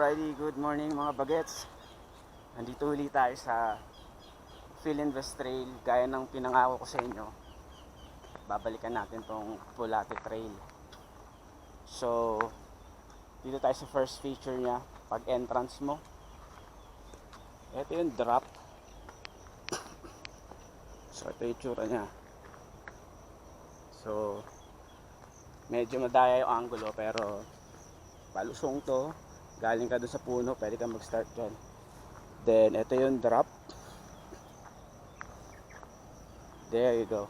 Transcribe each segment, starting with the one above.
Alrighty, good morning mga bagets. Nandito ulit tayo sa Phil Invest Trail. Gaya ng pinangako ko sa inyo, babalikan natin tong Bulate Trail. So, dito tayo sa first feature niya. Pag entrance mo, ito yung drop. So, ito yung tsura niya. So, medyo madaya yung angulo pero palusong to. Galing ka dun sa puno, pwede kang mag-start dyan. Then, ito yung drop. There you go.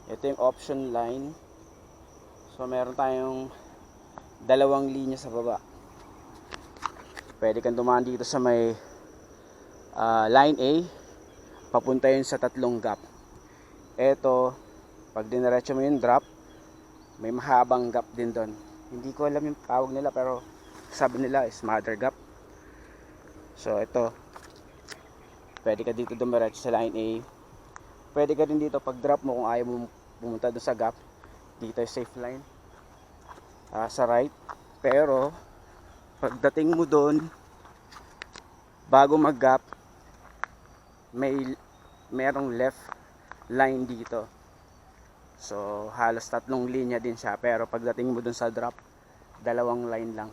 Ito yung option line. So, meron tayong dalawang linya sa baba. Pwede kang dumaan dito sa may line A. Papunta yun sa tatlong gap. Ito, pag diniretso mo yung drop, may mahabang gap din doon. Hindi ko alam yung tawag nila pero sabi nila is mother gap. So ito, pwede ka dito dumiretso sa line A. Pwede ka din dito pag drop mo kung ayaw mo pumunta doon sa gap. Dito yung safe line sa right. Pero pagdating mo doon, bago mag gap, merong left line dito. So halos tatlong linya din siya, pero pagdating mo dun sa drop, dalawang line lang.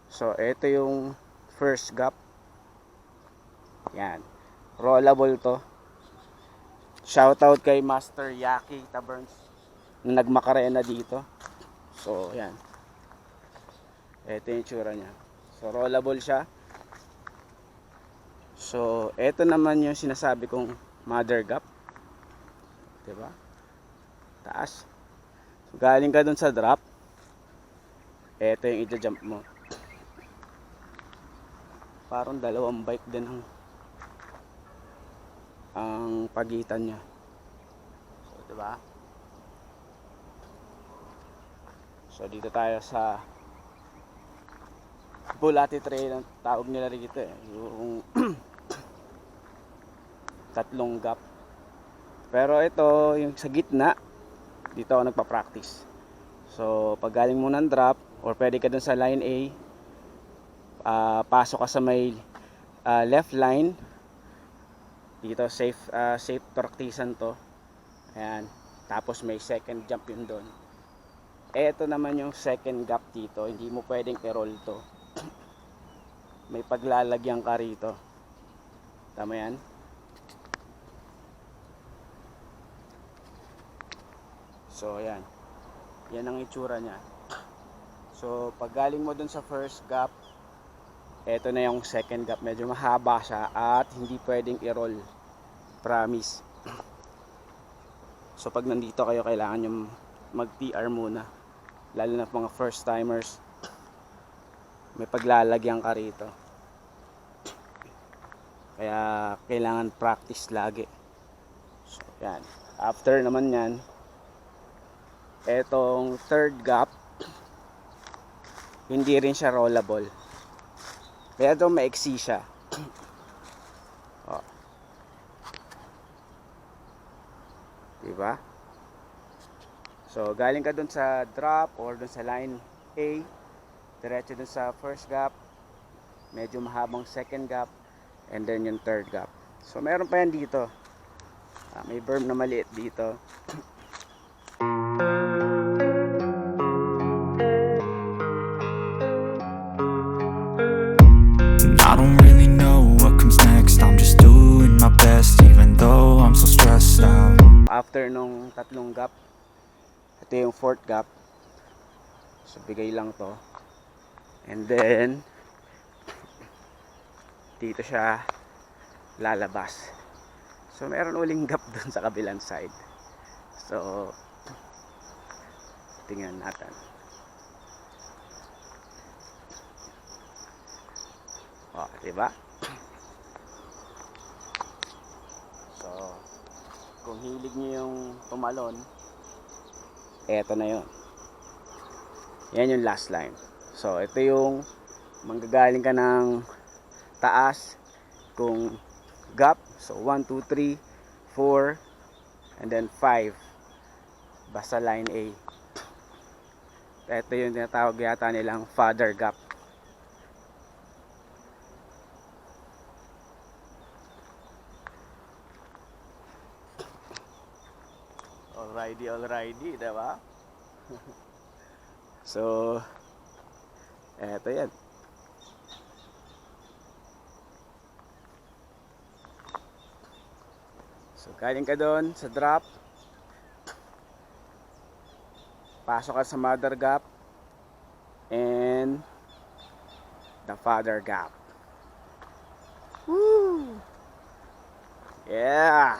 So ito yung first gap. Yan, rollable to. Shoutout kay Master Yaki Taverns na nagmakarena dito. So yan, ito yung tsura nya. So rollable siya. So ito naman yung sinasabi kong mother gap, diba? Taas. So, galing ka dun sa drop, eto yung i-jump mo. Parang dalawang bike din ang pagitan nya. So, diba? So, dito tayo sa Bulate Trail, ang tawag nila rito yung tatlong gap. Pero ito, yung sa gitna, dito ako nagpa-practice. So pag galing mo ng drop, or pwede ka dun sa line A, pasok ka sa may left line. Dito safe practicean to. Ayan. Tapos may second jump yun doon. Ito naman yung second gap dito. Hindi mo pwedeng i-roll to. May paglalagyan ka rito. Tama yan? So ayan, yan ang itsura nya. So pag galing mo dun sa first gap, eto na yung second gap. Medyo mahaba siya at hindi pwedeng i-roll, promise. So pag nandito kayo, kailangan yung mag-PR muna, lalo na mga first timers. May paglalagyan ka rito, kaya kailangan practice lagi. So yan, after naman yan, etong third gap, hindi rin siya rollable. Kaya ito maiksi siya. Oh. Diba? So galing ka dun sa drop or dun sa line A, diretso dun sa first gap, medyo mahabang second gap, and then yung third gap. So meron pa yan dito. May berm na maliit dito. I don't really know what comes next. I'm just doing my best, even though I'm so stressed out. After nung tatlong gap, ito yung fourth gap. So bigay lang to. And then dito siya lalabas. So meron uling gap dun sa kabilang side. So tingnan natin. Oh, diba? So kung hilig niyo yung tumalon, eto na yun. Yan yung last line. So ito yung manggagaling ka ng taas, kung gap. So 1, 2, 3, 4, and then 5. Basta line A. Ito yung tinatawag yata nilang Father Gap. Alrighty, diba? So, eto yan. So, galing ka doon sa drop. Pasok ka sa Mother Gap and the Father Gap. Woo! Yeah!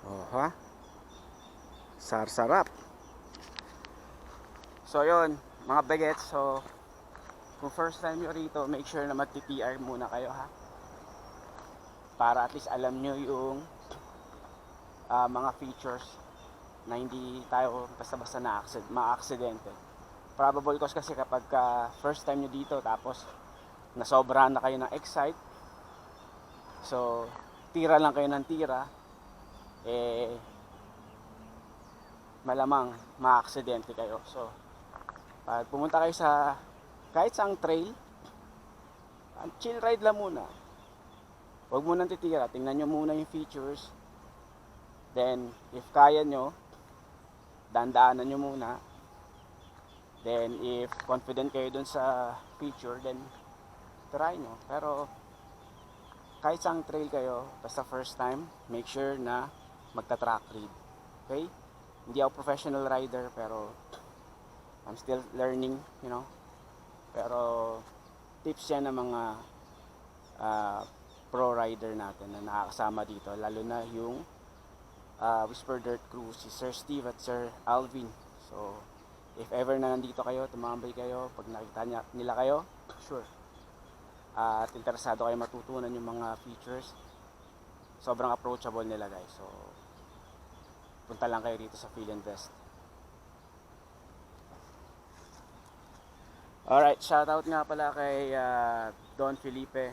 Oha. Sarap. So yun, mga bagets. So kung first time nyo rito, make sure na magti-TR muna kayo ha. Para at least alam nyo yung mga features na hindi tayo basta-basta ma-aksidente. Probable cause kasi kapag first time nyo dito tapos nasobrahan na kayo ng excite, so tira lang kayo ng tira, malamang ma-aksidente kayo. So pag pumunta kayo sa kahit saang trail, chill ride lang muna. Huwag mo nang titira, tingnan nyo muna yung features. Then if kaya nyo, dandaanan nyo muna. Then if confident kayo dun sa feature, then try nyo. Pero kahit saang trail kayo, basta first time, make sure na magta-track read. Okay? Hindi ako professional rider, pero I'm still learning, you know. Pero tips yan ng mga pro rider natin na nakakasama dito, lalo na yung Whisper Dirt Crew, si Sir Steve at Sir Alvin. So if ever na nandito kayo, tumambay kayo, pag nakita nila kayo, sure, at interesado kayo matutunan yung mga features, sobrang approachable nila guys. So punta lang kayo dito sa Feel and Best. Alright, shoutout nga pala kay Don Felipe.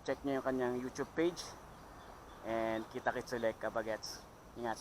Check nyo yung kanyang YouTube page. And kita-kits ulit, kabagets. Ingat.